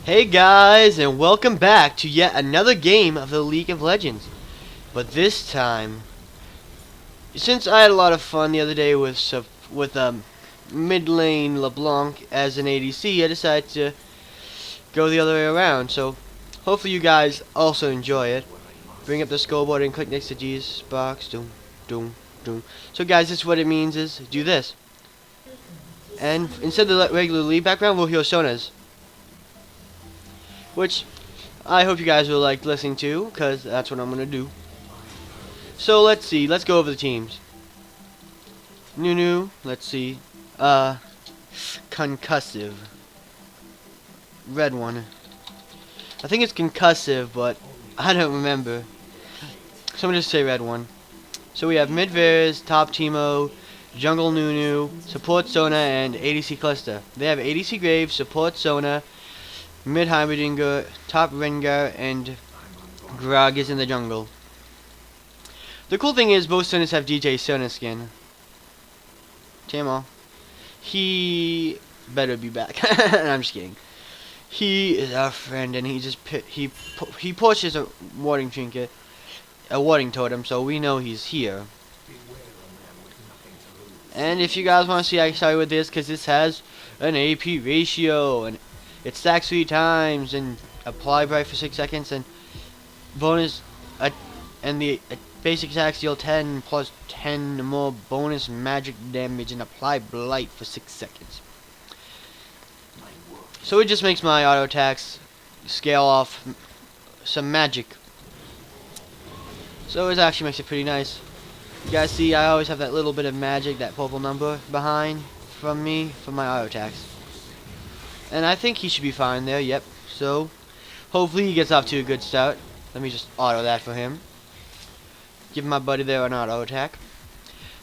Hey guys, and welcome back to yet another game of the League of Legends. But this time, since I had a lot of fun the other day with mid lane LeBlanc as an ADC, I decided to go the other way around. So hopefully you guys also enjoy it. Bring up the scoreboard and click next to G's box. Doom, doom, doom. So guys, this is what it means is do this, and instead of the regular lead background, we'll hear Sona's, which I hope you guys will like listening to, because that's what I'm going to do. So let's see, let's go over the teams. Nunu, let's see, concussive. Red one. I think it's concussive, but I don't remember. So I'm going to just say red one. So we have mid Varus, top Teemo, jungle Nunu, support Sona, and ADC Cluster. They have ADC Graves, support Sona, mid Heimerdinger, top Rengar, and Grog is in the jungle. The cool thing is both Sonas have DJ Sona skin. Teemo. He better be back. I'm just kidding. He is our friend, and he pushes a warding trinket, a warding totem, so we know he's here. And if you guys want to see, I started with this because this has an AP ratio, and it stacks 3 times, and apply bright for 6 seconds, and bonus, and the basic attacks deal 10 plus 10 more bonus magic damage, and apply blight for 6 seconds. So it just makes my auto attacks scale off some magic. So it actually makes it pretty nice. You guys see, I always have that little bit of magic, that purple number behind from me for my auto attacks. And I think he should be fine there, yep. So hopefully he gets off to a good start. Let me just auto that for him. Give my buddy there an auto attack.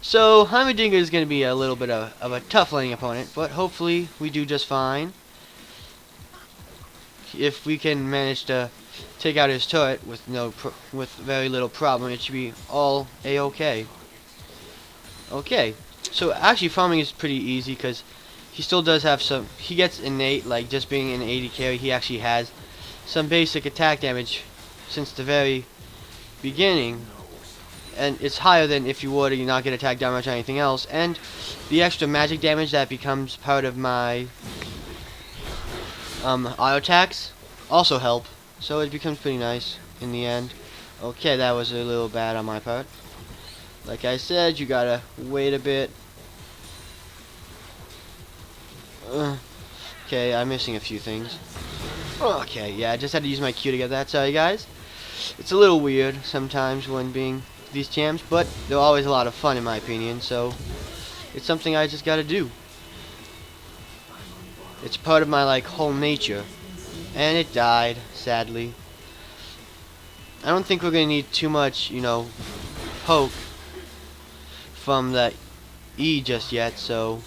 So Heimerdinger is going to be a little bit of a tough laning opponent, but hopefully we do just fine. If we can manage to take out his turret with very little problem, it should be all a-okay. Okay, so actually farming is pretty easy because he still does have some. He gets innate, like just being an AD carry. He actually has some basic attack damage since the very beginning, and it's higher than if you were to not get attack damage or anything else. And the extra magic damage that becomes part of my auto attacks also help, so it becomes pretty nice in the end. Okay, that was a little bad on my part. Like I said, you gotta wait a bit. Okay, I'm missing a few things. Okay, yeah, I just had to use my Q to get that. Sorry guys, it's a little weird sometimes when being these champs, but they're always a lot of fun in my opinion, so it's something I just gotta do. It's part of my whole nature. And it died, sadly. I don't think we're gonna need too much, poke from the E just yet, so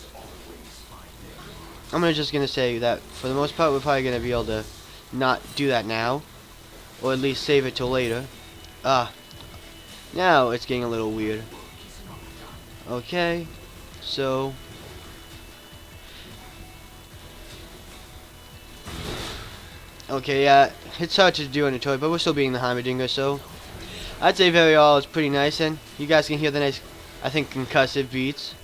I'm just gonna say that for the most part we're probably gonna be able to not do that now, or at least save it till later. Now it's getting a little weird. Okay, so okay, yeah, it's hard to do on a toy, but we're still being the Heimerdinger, so I'd say very all is pretty nice, and you guys can hear the nice, I think, concussive beats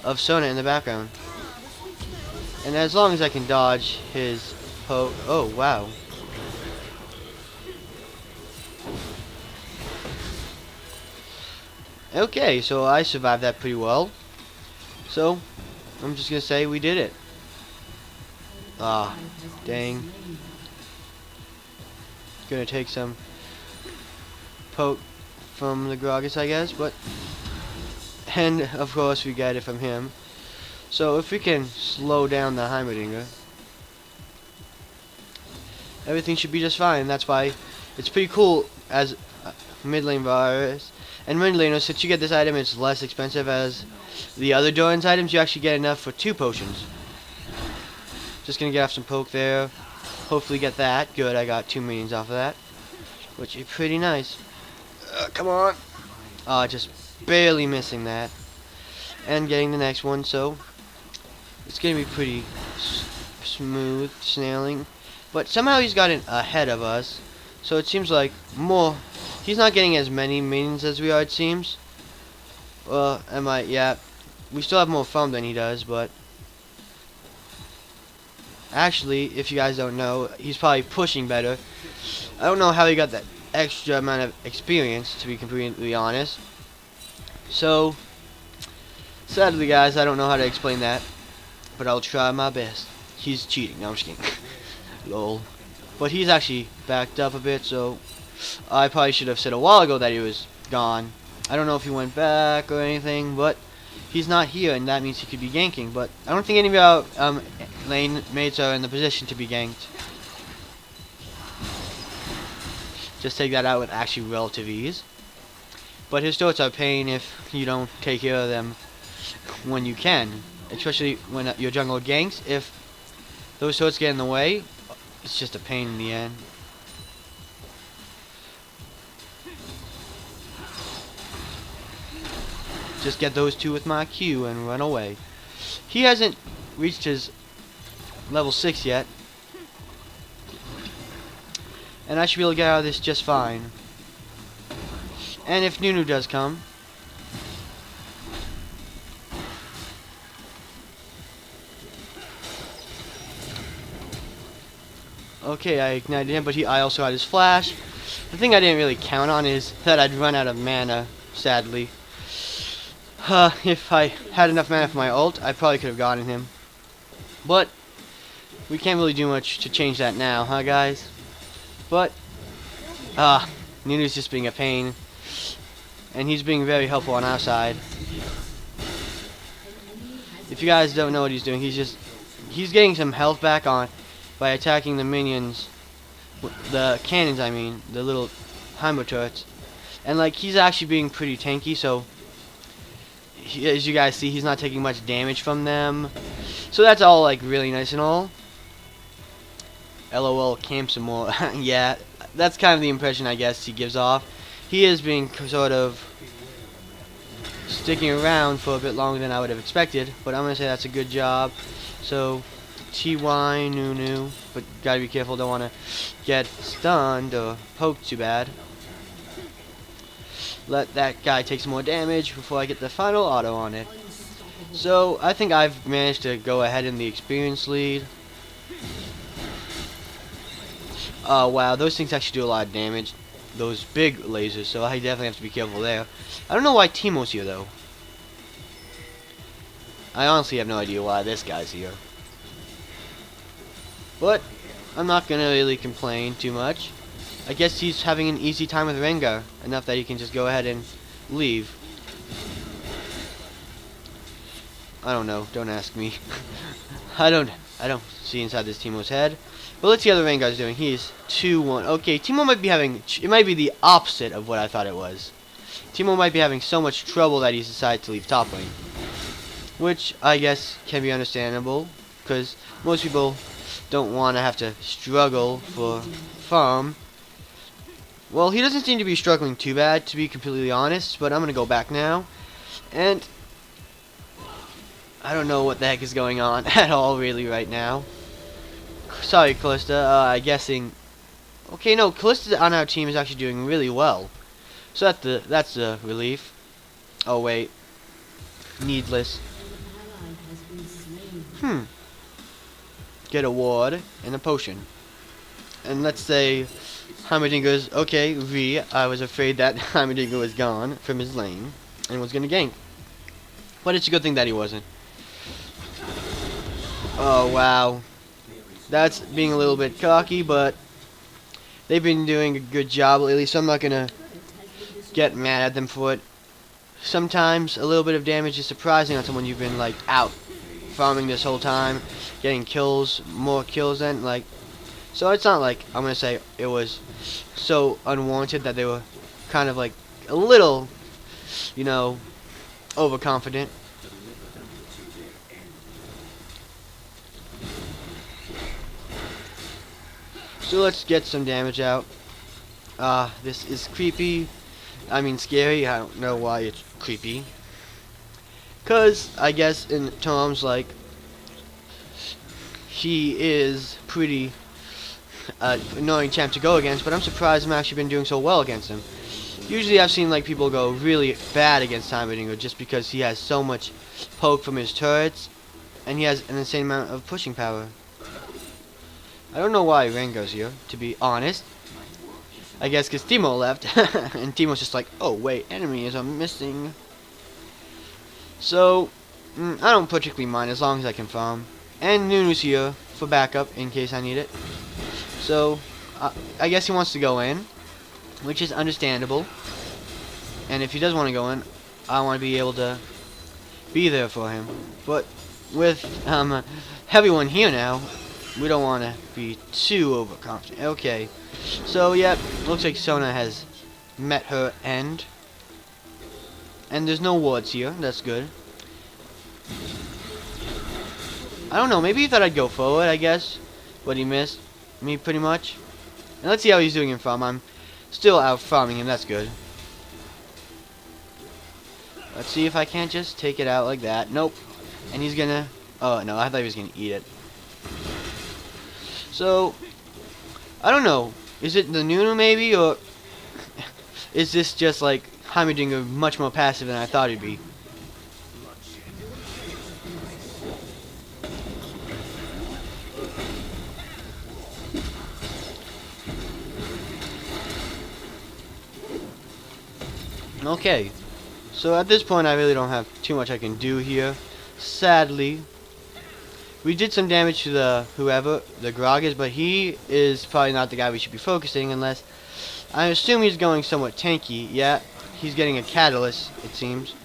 of Sona in the background. And as long as I can dodge his poke, oh wow. Okay, so I survived that pretty well. So I'm just gonna say we did it. Dang. Gonna take some poke from the Gragas, I guess, but and of course we got it from him. So if we can slow down the Heimerdinger, everything should be just fine. That's why it's pretty cool as mid lane Varus. And mid laners, since you get this item, it's less expensive as the other Doran's items. You actually get enough for 2 potions. Just gonna get off some poke there. Hopefully get that. Good, I got 2 minions off of that, which is pretty nice. Come on. Just barely missing that. And getting the next one, so it's gonna be pretty smooth snailing. But somehow he's gotten ahead of us. So it seems like he's not getting as many minions as we are, it seems. Well, yeah. We still have more farm than he does, but actually, if you guys don't know, he's probably pushing better. I don't know how he got that extra amount of experience, to be completely honest. So, sadly, guys, I don't know how to explain that, but I'll try my best. He's cheating. No, I'm just kidding. Lol. But he's actually backed up a bit, so I probably should have said a while ago that he was gone. I don't know if he went back or anything, but he's not here, and that means he could be ganking. But I don't think any of our lane mates are in the position to be ganked. Just take that out with actually relative ease. But his turrets are a pain if you don't take care of them when you can. Especially when your jungle ganks. If those turrets get in the way, it's just a pain in the end. Just get those two with my Q and run away. He hasn't reached his level 6 yet. And I should be able to get out of this just fine. And if Nunu does come, okay, I ignited him, but I also had his flash. The thing I didn't really count on is that I'd run out of mana, sadly. If I had enough mana for my ult, I probably could have gotten him. But we can't really do much to change that now, huh, guys? But Nunu's just being a pain, and he's being very helpful on our side. If you guys don't know what he's doing, he's getting some health back on by attacking the minions, the cannons, I mean, the little Heimer turrets. And like, he's actually being pretty tanky, so as you guys see, he's not taking much damage from them. So that's all like really nice and all. LOL, camp some more. Yeah, that's kind of the impression I guess he gives off. He is being sort of sticking around for a bit longer than I would have expected, but I'm gonna say that's a good job. So TY Nunu, but gotta be careful, don't wanna get stunned or poked too bad. Let that guy take some more damage before I get the final auto on it. So I think I've managed to go ahead in the experience lead. Oh wow, those things actually do a lot of damage, those big lasers, so I definitely have to be careful there. I don't know why Teemo's here though. I honestly have no idea why this guy's here. But I'm not gonna really complain too much. I guess he's having an easy time with Rengar, enough that he can just go ahead and leave. I don't know, don't ask me. I don't see inside this Teemo's head. But let's see how the Rengar's doing. He's 2-1. Okay, Teemo might be having, it might be the opposite of what I thought it was. Teemo might be having so much trouble that he's decided to leave top lane. Which I guess can be understandable, because most people don't want to have to struggle for farm. Well, he doesn't seem to be struggling too bad, to be completely honest, but I'm going to go back now. And I don't know what the heck is going on at all, really, right now. Sorry, Callista, I'm guessing... Okay, no, Callista on our team is actually doing really well. So that's a relief. Oh, wait. Needless. Get a ward and a potion. And let's say Heimerdinger okay, V. I was afraid that Heimerdinger was gone from his lane and was gonna gank. But it's a good thing that he wasn't. Oh wow. That's being a little bit cocky, but they've been doing a good job lately, so I'm not gonna get mad at them for it. Sometimes a little bit of damage is surprising on someone you've been like out farming this whole time, getting kills, more kills than like. So it's not like I'm gonna say it was so unwarranted that they were kind of like a little, you know, overconfident. So let's get some damage out. This is creepy. I mean scary. I don't know why it's creepy. Cause I guess in Tom's like he is pretty annoying champ to go against, but I'm surprised I'm actually been doing so well against him. Usually I've seen like people go really bad against Heimerdinger just because he has so much poke from his turrets, and he has an insane amount of pushing power. I don't know why Rengar's here, to be honest. I guess because Teemo left, and Teemo's just like, oh wait, enemies are missing. So, I don't particularly mind as long as I can farm. And Nunu's here for backup in case I need it. So, I guess he wants to go in, which is understandable. And if he does want to go in, I want to be able to be there for him. But with everyone here now, we don't want to be too overconfident. Okay, so yeah, looks like Sona has met her end. And there's no wards here, that's good. I don't know, maybe he thought I'd go forward, I guess. But he missed me pretty much. And let's see how he's doing in farm. I'm still out farming him, that's good. Let's see if I can't just take it out like that. Nope. And he's gonna... Oh, no, I thought he was gonna eat it. So, I don't know. Is it the Nunu maybe, or... is this just like Heimerdinger much more passive than I thought he'd be? Okay, so at this point I really don't have too much I can do here. Sadly, we did some damage to the Grog is, but he is probably not the guy we should be focusing unless... I assume he's going somewhat tanky. Yeah, he's getting a catalyst, it seems.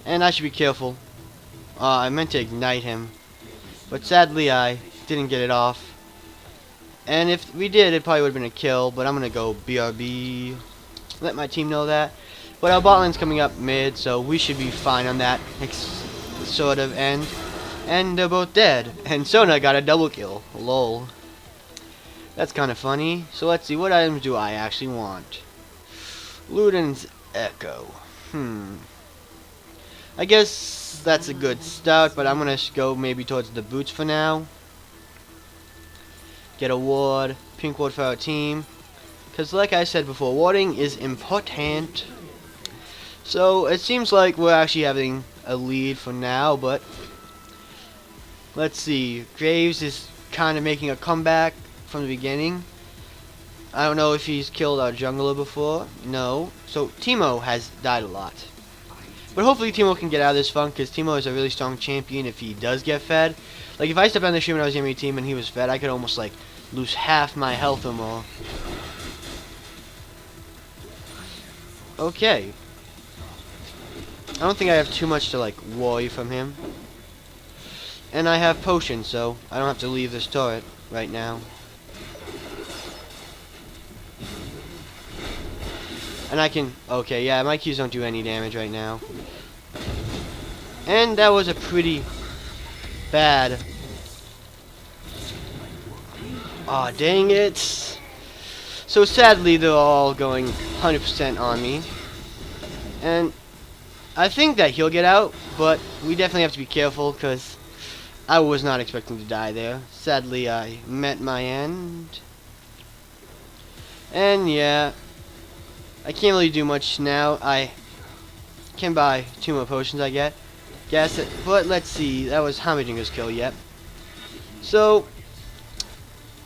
And I should be careful. I meant to ignite him, but sadly I didn't get it off. And if we did, it probably would have been a kill, but I'm going to go BRB. Let my team know that. But our bot lane's coming up mid, so we should be fine on that sort of end. And they're both dead. And Sona got a double kill. Lol. That's kind of funny. So let's see, what items do I actually want? Luden's Echo. I guess that's a good start, but I'm going to go maybe towards the boots for now. Get a ward, pink ward for our team. Because like I said before, warding is important. So it seems like we're actually having a lead for now, but let's see. Graves is kind of making a comeback from the beginning. I don't know if he's killed our jungler before. No. So Teemo has died a lot. But hopefully Teemo can get out of this funk, because Teemo is a really strong champion if he does get fed. Like, if I stepped on the stream when I was enemy team and he was fed, I could almost, like, lose half my health or more. Okay. I don't think I have too much to, like, worry from him. And I have potions, so I don't have to leave this turret right now. And I can... Okay, yeah, my Qs don't do any damage right now. And that was a pretty bad... Aw, dang it. So sadly, they're all going 100% on me. And I think that he'll get out, but we definitely have to be careful, because I was not expecting to die there. Sadly, I met my end. And yeah, I can't really do much now. I can buy 2 more potions, I guess. But let's see, that was Heimerdinger's kill, yep. So...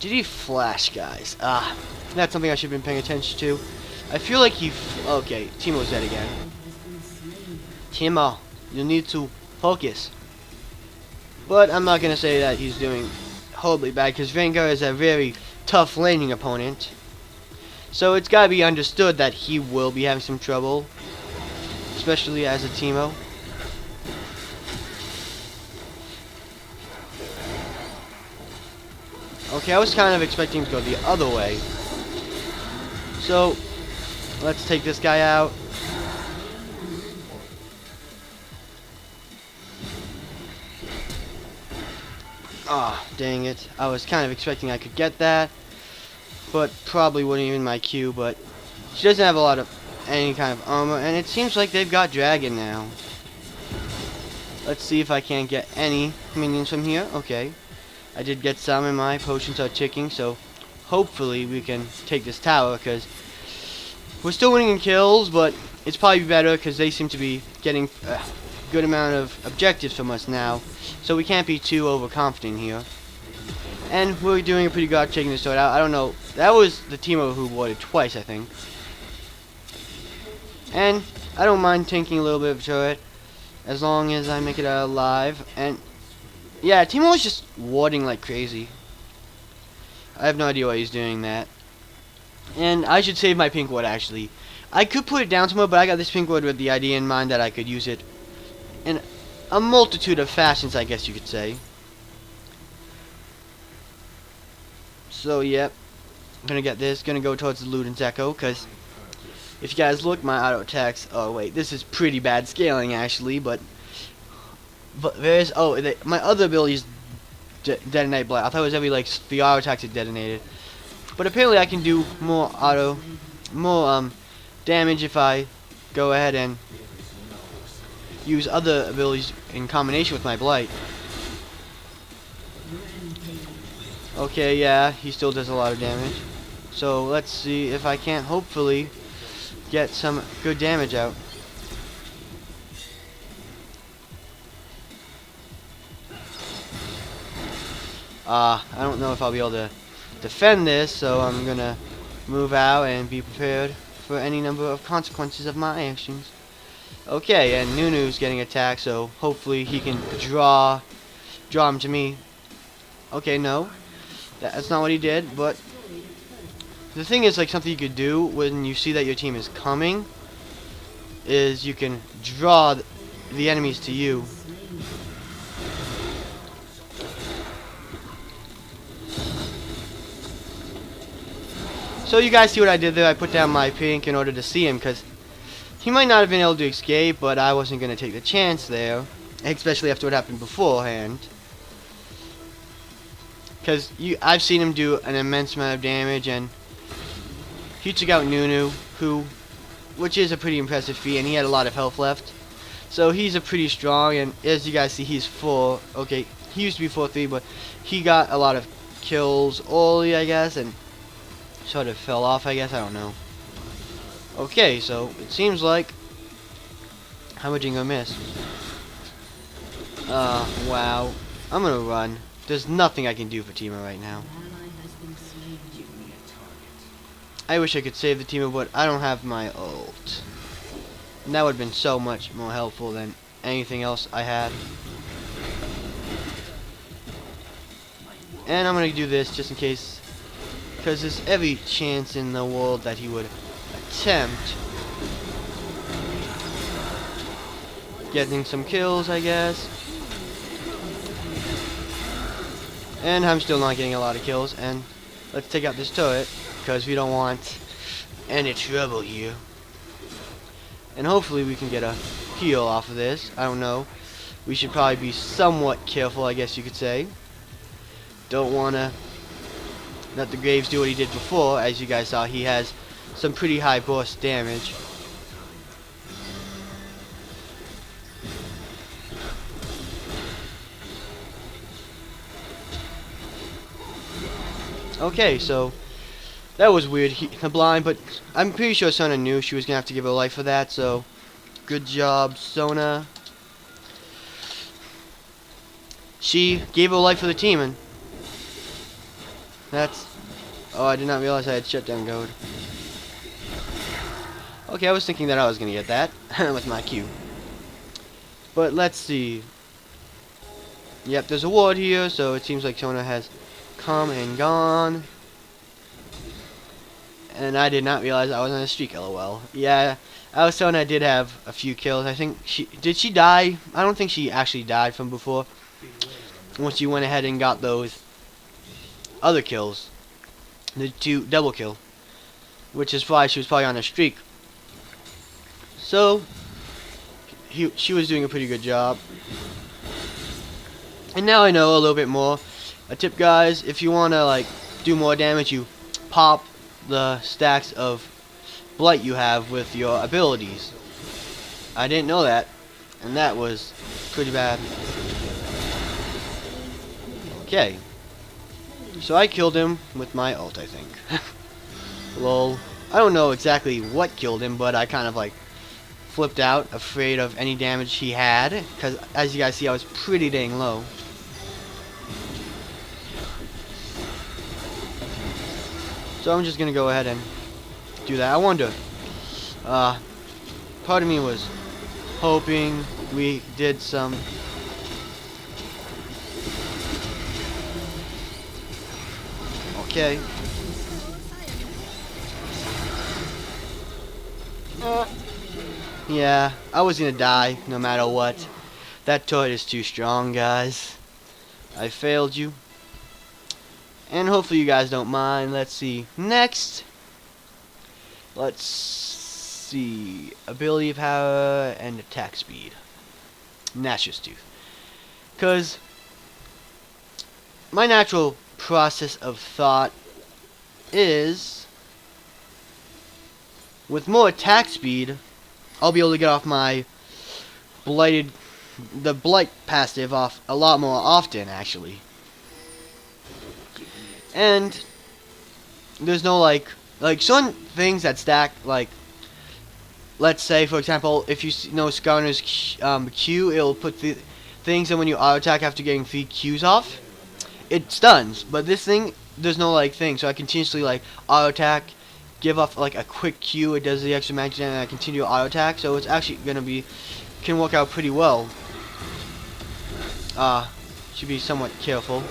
did he flash, guys? That's something I should have been paying attention to. I feel like he... okay, Teemo's dead again. Teemo, you need to focus. But I'm not going to say that he's doing horribly bad, because Rengar is a very tough laning opponent. So it's got to be understood that he will be having some trouble. Especially as a Teemo. Okay, I was kind of expecting to go the other way. So, let's take this guy out. Ah, dang it. I was kind of expecting I could get that. But probably wouldn't even my Q, but she doesn't have a lot of any kind of armor, and it seems like they've got Dragon now. Let's see if I can't get any minions from here. Okay. I did get some, and my potions are ticking, so hopefully we can take this tower, because we're still winning in kills, but it's probably better because they seem to be getting a good amount of objectives from us now, so we can't be too overconfident here. And we're doing a pretty good job taking this sword out. I don't know. That was the team who warded twice, I think. And I don't mind taking a little bit of a turret as long as I make it out alive. And yeah, Timo was just warding like crazy. I have no idea why he's doing that. And I should save my pink ward, actually. I could put it down somewhere, but I got this pink ward with the idea in mind that I could use it in a multitude of fashions, I guess you could say. So, yep. I'm gonna get this. Gonna go towards the Luden's Echo, because if you guys look, my auto attacks. Oh, wait. This is pretty bad scaling, actually, but there's. Oh, my other abilities detonate blight. I thought it was every, like, the auto attacks it detonated. But apparently I can do more damage if I go ahead and use other abilities in combination with my blight. Okay, yeah, he still does a lot of damage. So let's see if I can't hopefully get some good damage out. I don't know if I'll be able to defend this, so I'm gonna move out and be prepared for any number of consequences of my actions. Okay, and Nunu's getting attacked, so hopefully he can draw him to me. Okay, no, that's not what he did, but the thing is, like, something you could do when you see that your team is coming is you can draw the enemies to you. So you guys see what I did there? I put down my pink in order to see him, because he might not have been able to escape, but I wasn't going to take the chance there, especially after what happened beforehand. Because I've seen him do an immense amount of damage, and he took out Nunu, which is a pretty impressive feat, and he had a lot of health left. So he's a pretty strong, and as you guys see, he's 4. Okay, he used to be 4-3, but he got a lot of kills early, I guess, and sort of fell off, I guess. I don't know. Okay, so it seems like how much Jingo missed. Wow. I'm gonna run. There's nothing I can do for Timo right now. I wish I could save the Timo, but I don't have my ult. And that would have been so much more helpful than anything else I had. And I'm gonna do this just in case, because there's every chance in the world that he would attempt getting some kills, I guess. And I'm still not getting a lot of kills. And let's take out this turret, because we don't want any trouble here. And hopefully we can get a heal off of this. I don't know. We should probably be somewhat careful, I guess you could say. Don't want to let the Graves do what he did before. As you guys saw, he has some pretty high burst damage. Okay, so that was weird, the blind, but I'm pretty sure Sona knew she was gonna have to give her life for that, so good job, Sona. She gave her life for the team, and that's... Oh, I did not realize I had shutdown code. Okay, I was thinking that I was gonna get that with my Q. But let's see. Yep, there's a ward here, so it seems like Sona has come and gone. And I did not realize I was on a streak, lol. Yeah, Sona did have a few kills. I think did she die? I don't think she actually died from before. Once she went ahead and got those other kills. The 2 double kill. Which is why she was probably on a streak. So she was doing a pretty good job. And now I know a little bit more. A tip, guys, if you want to like do more damage, you pop the stacks of blight you have with your abilities. I didn't know that, and that was pretty bad. Okay. So I killed him with my ult, I think. Lol. I don't know exactly what killed him, but I kind of like flipped out, afraid of any damage he had, because as you guys see, I was pretty dang low. So I'm just gonna go ahead and do that. I wonder. Part of me was hoping we did some. Okay. Yeah, I was gonna die no matter what. That turret is too strong, guys. I failed you. And hopefully you guys don't mind. Let's see. Next. Let's see. Ability power and attack speed. Gnash's Tooth. Because my natural process of thought is with more attack speed, I'll be able to get off my the blight passive off a lot more often, actually. And there's no like certain things that stack, like let's say for example, if you know Skarner's Q, it'll put the things, and when you auto attack after getting 3 Qs off, it stuns. But this thing, there's no like thing, so I continuously like auto attack, give off like a quick Q, it does the extra magic, and I continue auto attack, so it's actually gonna be, can work out pretty well. Should be somewhat careful.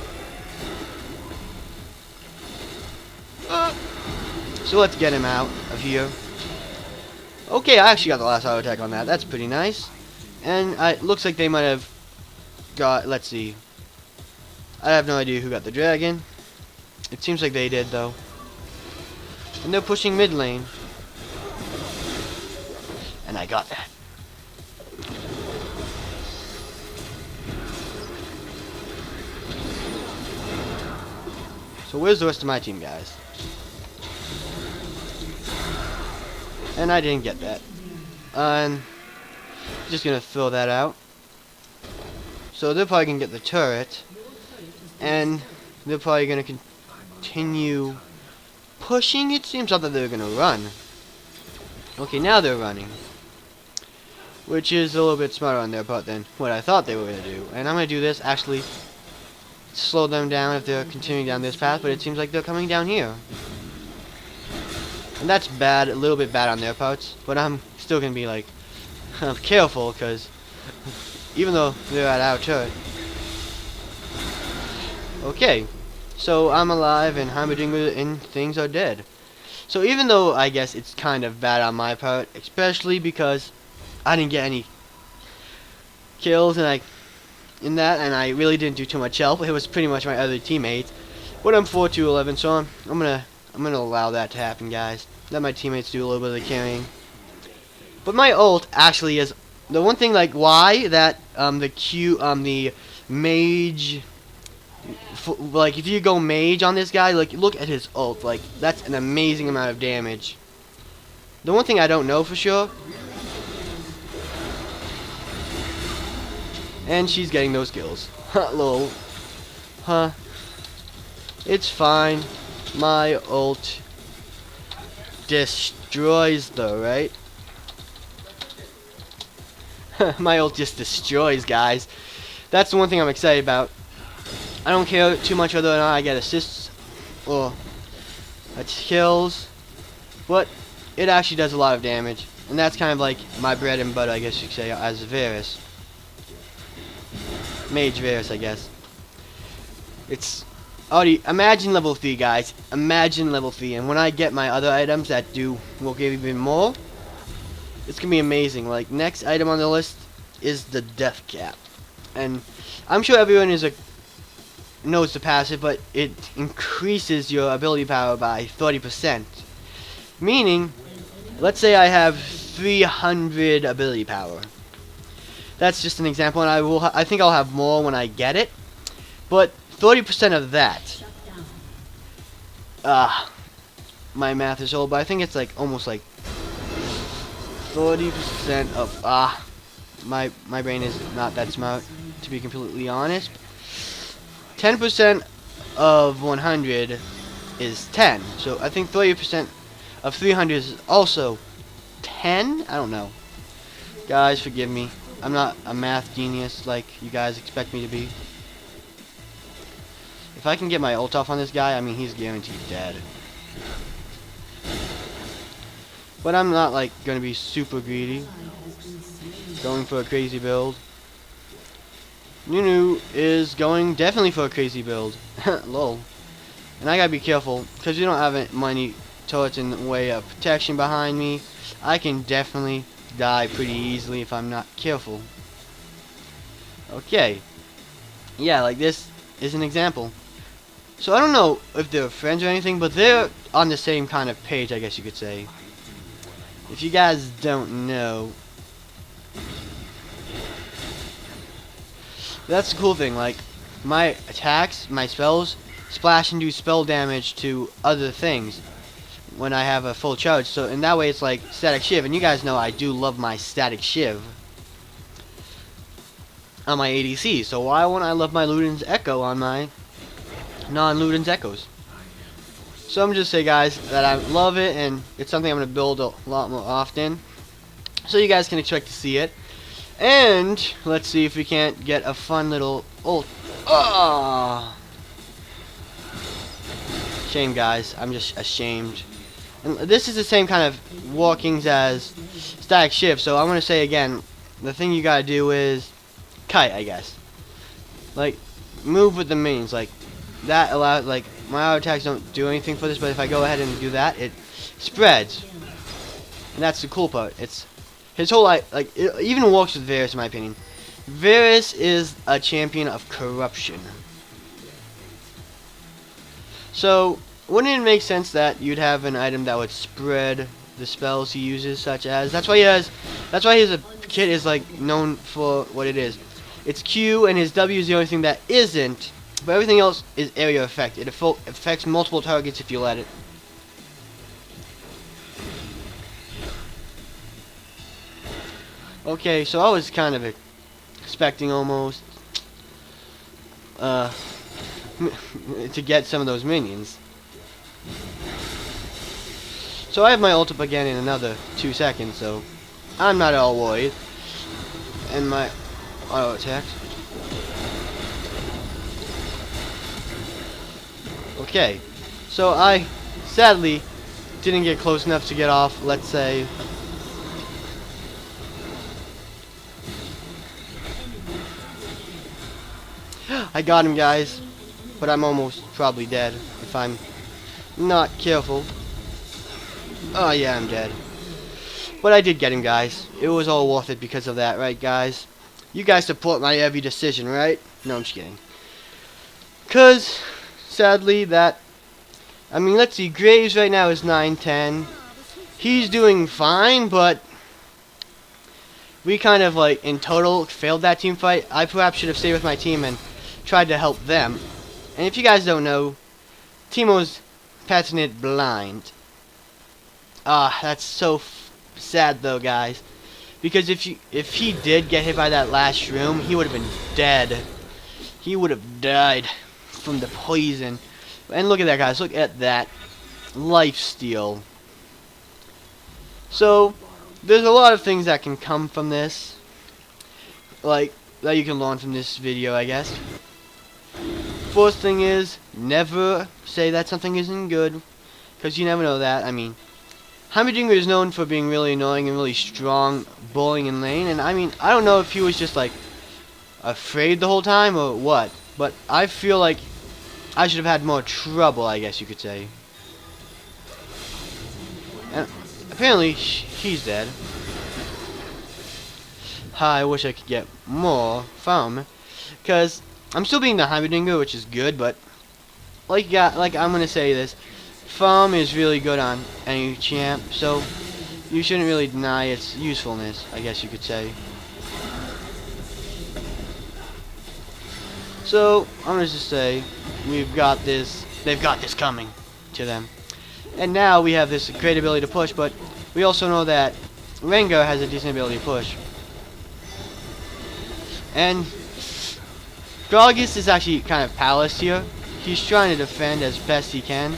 So let's get him out of here. Okay, I actually got the last auto attack on that. That's pretty nice. And it looks like they might have got, let's see. I have no idea who got the dragon. It seems like they did, though. And they're pushing mid lane. And I got that. So where's the rest of my team, guys? And I didn't get that. And just gonna throw that out. So they're probably gonna get the turret. And they're probably gonna continue pushing. It seems like that they're gonna run. Okay, now they're running. Which is a little bit smarter on their part than what I thought they were gonna do. And I'm gonna do this, actually slow them down if they're continuing down this path, but it seems like they're coming down here. And that's bad, a little bit bad on their parts, but I'm still gonna be like careful, because even though they're at our turret. Okay, so I'm alive and Heimerdinger and things are dead. So even though I guess it's kind of bad on my part, especially because I didn't get any kills and I really didn't do too much help. It was pretty much my other teammates. But I'm 4-2-11, so I'm gonna allow that to happen, guys. Let my teammates do a little bit of the carrying. But my ult actually is the one thing, like why that the mage, like if you go mage on this guy, like look at his ult, like that's an amazing amount of damage. The one thing I don't know for sure, and she's getting those kills. Lol. Huh. It's fine. My ult destroys though, right? My ult just destroys, guys. That's the one thing I'm excited about. I don't care too much whether or not I get assists or kills, but it actually does a lot of damage. And that's kind of like my bread and butter, I guess you could say, as Varus. Mage Varus, I guess. It's already, imagine level 3, guys. Imagine level 3. And when I get my other items that will give even more, it's gonna be amazing. Like, next item on the list is the death cap. And I'm sure everyone knows the passive, but it increases your ability power by 30%. Meaning, let's say I have 300 ability power. That's just an example, and I think I'll have more when I get it. But 30% of that. My math is old, but I think it's like almost like 30% of my brain is not that smart, to be completely honest. 10% of 100 is 10. So I think 30% of 300 is also 10? I don't know. Guys, forgive me. I'm not a math genius like you guys expect me to be. If I can get my ult off on this guy, I mean, he's guaranteed dead. But I'm not, like, going to be super greedy. Going for a crazy build. Nunu is going definitely for a crazy build. Lol. And I gotta be careful, because you don't have many turrets in the way of protection behind me. I can definitely die pretty easily if I'm not careful. Okay. Yeah, like this is an example. So I don't know if they're friends or anything, but they're on the same kind of page, I guess you could say. If you guys don't know, that's the cool thing. Like, my attacks, my spells, splash and do spell damage to other things when I have a full charge. So in that way, it's like static shiv, and you guys know I do love my static shiv on my ADC. So why won't I love my Luden's Echo on my non-Luden's Echoes? So I'm just say, guys, that I love it, and it's something I'm going to build a lot more often. So you guys can expect to see it. And let's see if we can't get a fun little ult. Oh! Shame, guys. I'm just ashamed. And this is the same kind of workings as static shift. So I'm going to say again, the thing you got to do is kite, I guess. Like, move with the minions. Like, that allows, like, my auto attacks don't do anything for this, but if I go ahead and do that, it spreads. And that's the cool part. It's his whole life, like, it even works with Varus, in my opinion. Varus is a champion of corruption. So, wouldn't it make sense that you'd have an item that would spread the spells he uses, such as, that's why his kit is, like, known for what it is. It's Q, and his W is the only thing that isn't. But everything else is area effect. It affects multiple targets if you let it. Okay, so I was kind of expecting almost to get some of those minions. So I have my ult up again in another 2 seconds, so I'm not at all worried. And my auto attack. Okay, so I sadly didn't get close enough to get off, let's say. I got him, guys, but I'm almost probably dead if I'm not careful. Oh yeah, I'm dead. But I did get him, guys. It was all worth it because of that, right, guys? You guys support my every decision, right? No, I'm just kidding. 'Cause sadly, I mean, let's see, Graves right now is 9-10. He's doing fine, but we kind of, like, in total, failed that team fight. I perhaps should have stayed with my team and tried to help them. And if you guys don't know, Teemo's passing it blind. Ah, that's so sad, though, guys. Because if he did get hit by that last shroom, he would have been dead. He would have died from the poison. And look at that, guys. Look at that lifesteal. So there's a lot of things that can come from this, like that you can learn from this video, I guess. First thing is, never say that something isn't good, because you never know that. I mean, Heimerdinger is known for being really annoying and really strong bowling in lane, and I mean, I don't know if he was just like afraid the whole time or what, but I feel like I should have had more trouble, I guess you could say. And apparently, he's dead. I wish I could get more from, because I'm still being the Heimerdinger, which is good, but like I'm gonna say this, farm is really good on any champ, so you shouldn't really deny its usefulness, I guess you could say. So I'm gonna just say they've got this coming to them. And now we have this great ability to push, but we also know that Rengar has a decent ability to push. And Gragas is actually kind of palace here. He's trying to defend as best he can,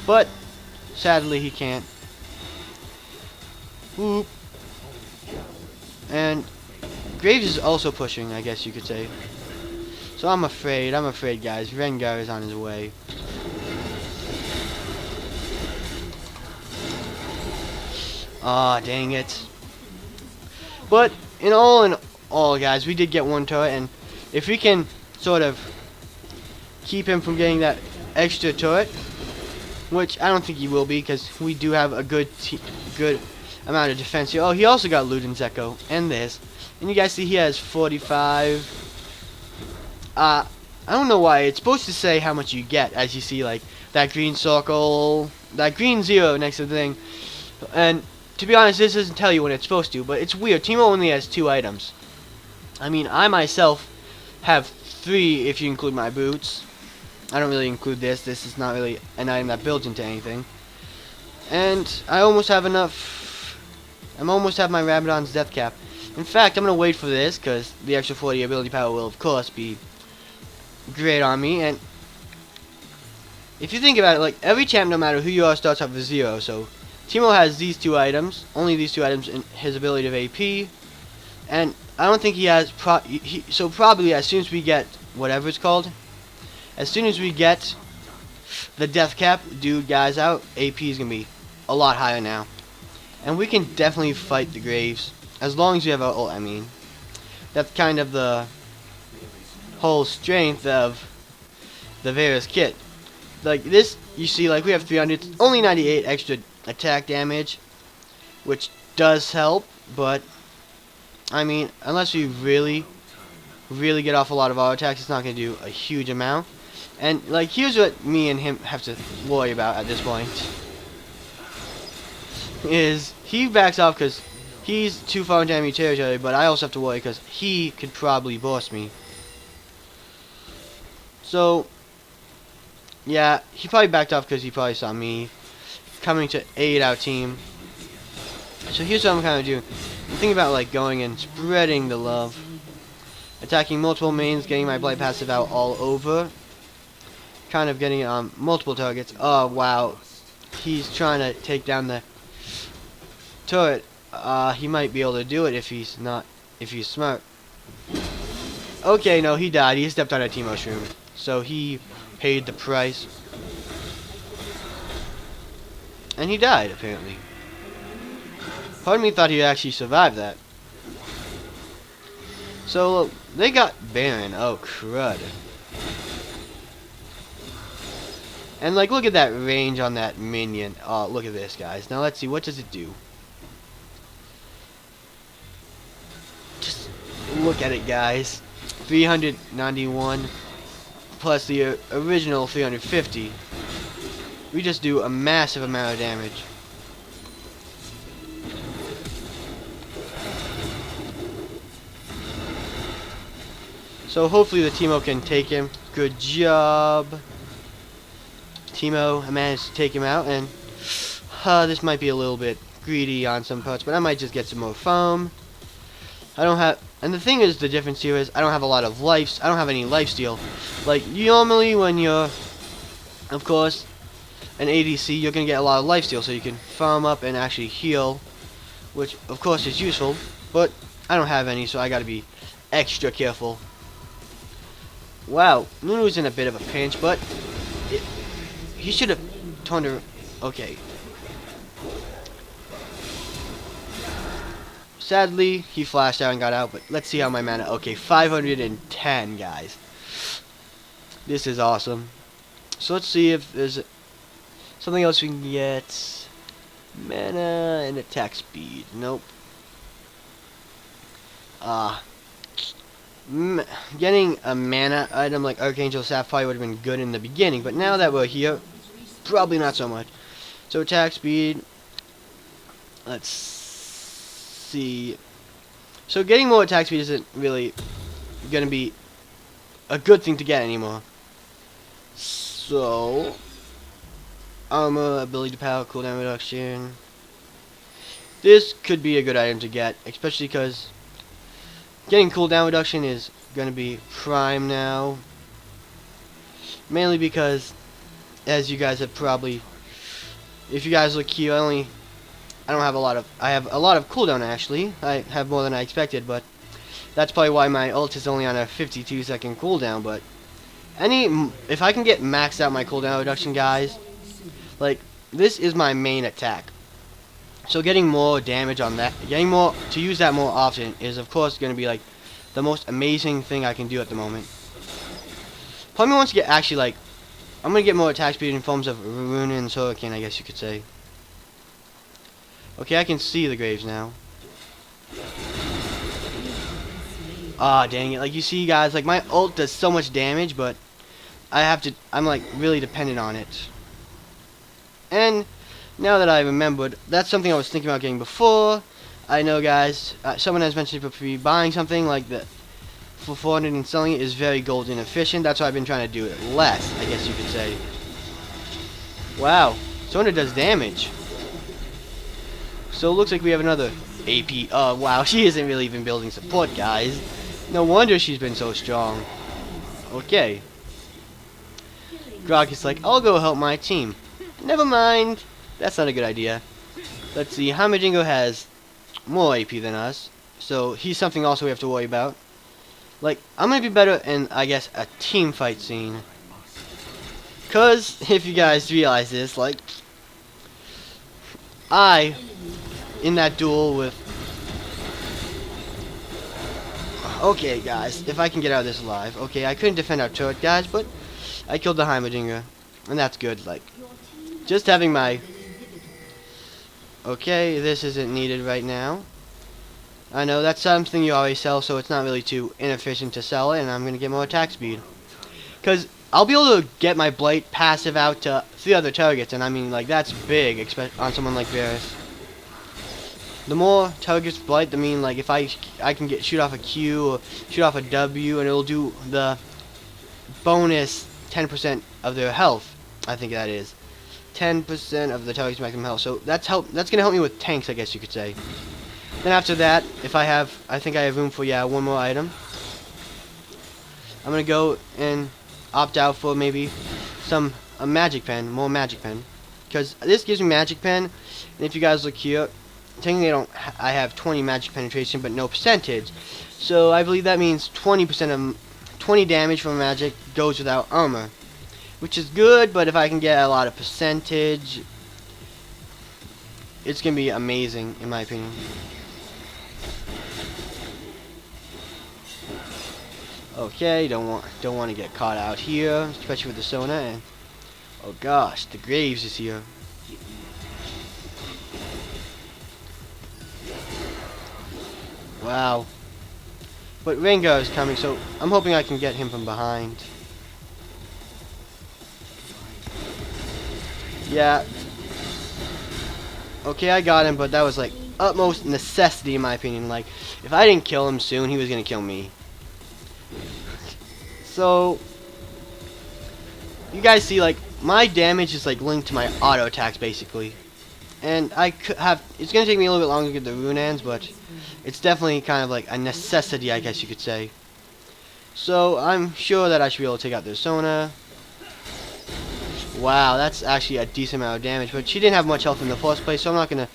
but sadly he can't. Whoop. And Graves is also pushing, I guess you could say. So I'm afraid guys, Rengar is on his way. Ah, dang it. But in all guys, we did get one turret, and if we can sort of keep him from getting that extra turret, which I don't think he will be, because we do have a good amount of defense here. Oh, he also got Luden's Echo and this, and you guys see he has 45. I don't know why it's supposed to say how much you get, as you see like that green circle, that green 0 next to the thing, and to be honest, this doesn't tell you when it's supposed to, but it's weird. Teemo only has 2 items. I mean, I myself have 3 if you include my boots. I don't really include this. This is not really an item that builds into anything. And I almost have enough. I almost have my Rabadon's death cap. In fact, I'm going to wait for this, because the extra 40 ability power will, of course, be great on me. And if you think about it, like, every champ, no matter who you are, starts off with 0. So Teemo has these 2 items, only these 2 items in his ability of AP, and I don't think he has, so probably as soon as we get, whatever it's called, as soon as we get the death cap, dude, guys out, AP is going to be a lot higher now. And we can definitely fight the Graves, as long as we have our ult, I mean. That's kind of the whole strength of the Varus kit. Like this, you see, like we have 300, only 98 extra attack damage, which does help, but I mean, unless we really get off a lot of our attacks, it's not going to do a huge amount. And like, here's what me and him have to worry about at this point, is he backs off because he's too far into enemy territory, but I also have to worry because he could probably boss me. So yeah, he probably backed off because he probably saw me coming to aid our team. So here's what I'm kind of doing. I'm thinking about like going and spreading the love, attacking multiple mains, getting my blight passive out all over, kind of getting it on multiple targets. Oh wow, he's trying to take down the turret. He might be able to do it if he's smart. Okay, no, he died. He stepped on a Teemo mushroom, so he paid the price. And he died, apparently. Part of me thought he'd actually survive that. So, they got Baron. Oh, crud. And, like, look at that range on that minion. Oh, look at this, guys. Now, let's see. What does it do? Just look at it, guys. 391 plus the original 350. We just do a massive amount of damage. So hopefully the Teemo can take him. Good job, Teemo. I managed to take him out, and this might be a little bit greedy on some parts, but I might just get some more foam. I don't have, and the thing is, the difference here is I don't have a lot of lives. I don't have any lifesteal. Like normally when you're, of course, an ADC, you're gonna get a lot of lifesteal, so you can farm up and actually heal, which of course is useful. But I don't have any, so I gotta be extra careful. Wow, Nunu's in a bit of a pinch, but he should have turned her. Okay. Sadly, he flashed out and got out, but let's see how my mana. Okay, 510, guys. This is awesome. So let's see if there's something else we can get. Mana and attack speed. Nope. Getting a mana item like Archangel Sapphire would have been good in the beginning, but now that we're here, probably not so much. So attack speed. Let's see. So getting more attack speed isn't really going to be a good thing to get anymore. So armor, ability to power, cooldown reduction. This could be a good item to get, especially because Getting cooldown reduction is going to be prime now. Mainly because, as you guys have probably, if you guys look here, I have a lot of cooldown actually. I have more than I expected, but that's probably why my ult is only on a 52-second cooldown. But if I can get maxed out my cooldown reduction, guys, like, this is my main attack. So getting more damage on that, to use that more often is of course going to be like the most amazing thing I can do at the moment. Part of me wants to get actually like, I'm going to get more attack speed in forms of Runan's Hurricane, I guess you could say. Okay, I can see the graves now. Ah, dang it. Like, you see, guys, like, my ult does so much damage, but I'm like really dependent on it. And now that I remembered, that's something I was thinking about getting before. I know, guys, someone has mentioned before, buying something like that for 400 and selling it is very gold inefficient. That's why I've been trying to do it less, I guess you could say. Wow, Sona does damage. So it looks like we have another AP. Oh, wow, she isn't really even building support, guys. No wonder she's been so strong. Okay. Grog is like, I'll go help my team. Never mind. That's not a good idea. Let's see, Hamadingo has more AP than us, so he's something also we have to worry about. Like, I'm gonna be better in, I guess, a team fight scene. Cause, if you guys realize this, like, in that duel with... Okay, guys, if I can get out of this alive. Okay, I couldn't defend our turret, guys, but I killed the Heimerdinger, and that's good. Like, just having my... Okay, this isn't needed right now. I know that's something you always sell, so it's not really too inefficient to sell it, and I'm going to get more attack speed. Because I'll be able to get my Blight passive out to 3 other targets, and I mean, like, that's big on someone like Varus. The more targets Blight, I mean, like, if I can shoot off a Q or shoot off a W, and it'll do the bonus 10% of their health, I think that is. 10% of the target's maximum health. So that's going to help me with tanks, I guess you could say. Then after that, I think I have room for, yeah, one more item. I'm going to go and opt out for maybe a magic pen, more magic pen. Because this gives me magic pen, and if you guys look here, technically I have 20 magic penetration, but no percentage. So I believe that means 20% of 20 damage from magic goes without armor. Which is good, but if I can get a lot of percentage, it's going to be amazing, in my opinion. Okay, don't want to get caught out here, especially with the Sona. And oh gosh, the Graves is here. Wow. But Rengar is coming, so I'm hoping I can get him from behind. Yeah. Okay, I got him, but that was like utmost necessity in my opinion. Like, if I didn't kill him soon, he was gonna kill me. So, you guys see, like, my damage is like linked to my auto attacks basically. And it's gonna take me a little bit longer to get the Runans, but it's definitely kind of like a necessity, I guess you could say. So, I'm sure that I should be able to take out the Sona. Wow, that's actually a decent amount of damage, but she didn't have much health in the first place, so I'm not going to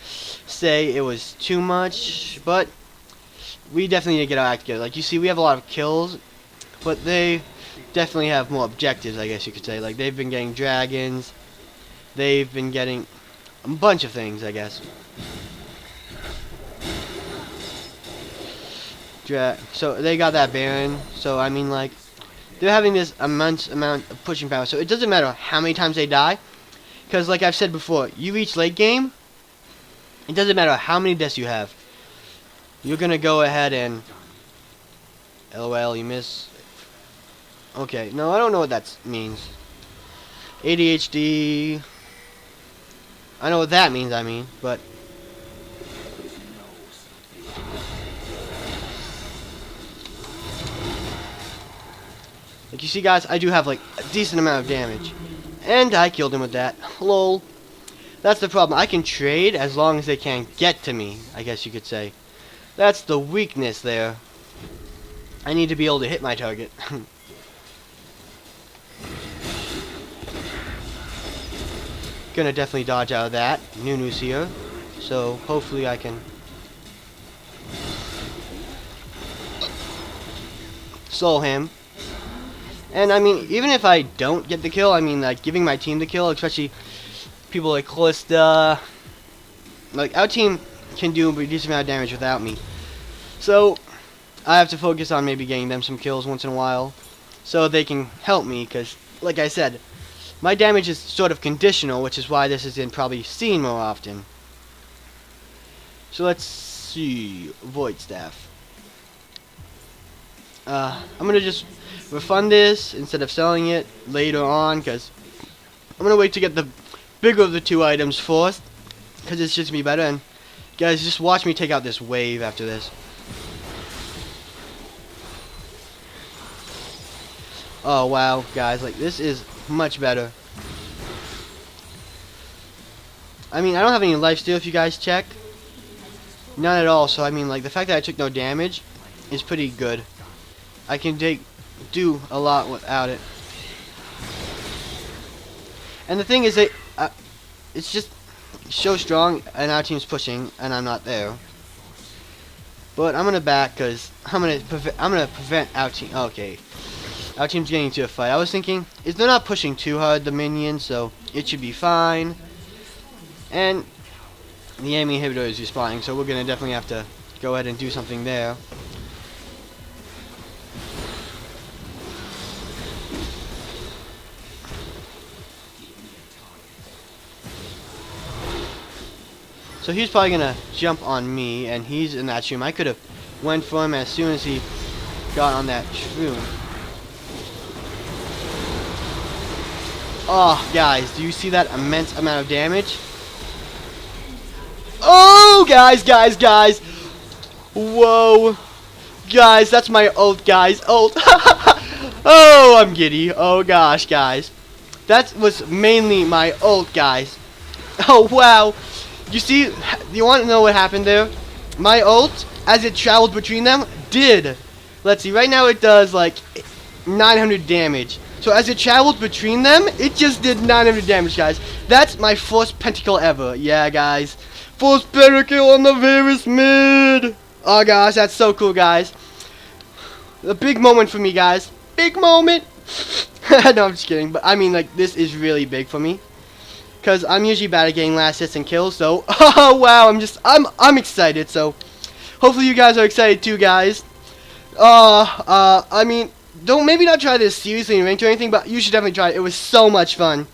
say it was too much, but we definitely need to get our act together. Like, you see, we have a lot of kills, but they definitely have more objectives, I guess you could say. Like, they've been getting dragons, they've been getting a bunch of things, I guess. So, they got that Baron, so, I mean, like, they're having this immense amount of pushing power, so it doesn't matter how many times they die, because like I've said before, you reach late game, it doesn't matter how many deaths you have, you're gonna go ahead and LOL, you miss. Okay, no, I don't know what that means. ADHD, I know what that means, but like, you see, guys, I do have, like, a decent amount of damage. And I killed him with that. Lol. That's the problem. I can trade as long as they can't get to me, I guess you could say. That's the weakness there. I need to be able to hit my target. Gonna definitely dodge out of that. Nunu's here, so hopefully I can slow him. And I mean, even if I don't get the kill, I mean, like, giving my team the kill, especially people like Callista, like, our team can do a reduced amount of damage without me. So I have to focus on maybe getting them some kills once in a while, so they can help me, because, like I said, my damage is sort of conditional, which is why this isn't probably seen more often. So let's see, Void Staff. I'm gonna just refund this instead of selling it later on, because I'm gonna wait to get the bigger of the two items first, because it's just gonna be better. And guys, just watch me take out this wave after this. Oh wow, guys, like, this is much better. I mean, I don't have any lifesteal if you guys check. None at all, so I mean, like, the fact that I took no damage is pretty good. I can do a lot without it. And the thing is that it's just so strong, and our team's pushing, and I'm not there. But I'm gonna back, cause I'm gonna prevent our team. Okay, our team's getting into a fight. I was thinking, is they're not pushing too hard, the minions, so it should be fine. And the enemy inhibitor is respawning, so we're gonna definitely have to go ahead and do something there. So he's probably gonna jump on me, and he's in that shroom. I could have went for him as soon as he got on that shroom. Oh, guys, do you see that immense amount of damage? Oh, guys! Whoa, guys, that's my ult, guys. Ult. Oh, I'm giddy. Oh gosh, guys, that was mainly my ult, guys. Oh wow. You see, you want to know what happened there? My ult, as it traveled between them, did. Let's see, right now it does like 900 damage. So as it traveled between them, it just did 900 damage, guys. That's my first pentakill ever. Yeah, guys. First pentakill on the Varus mid. Oh gosh, that's so cool, guys. A big moment for me, guys. Big moment. No, I'm just kidding. But I mean, like, this is really big for me, because I'm usually bad at getting last hits and kills, so oh wow, I'm excited. So hopefully you guys are excited too, guys. I mean, maybe not try this seriously in ranked or anything, but you should definitely try it. It was so much fun.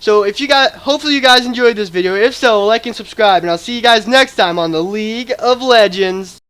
So hopefully you guys enjoyed this video. If so, like and subscribe, and I'll see you guys next time on the League of Legends.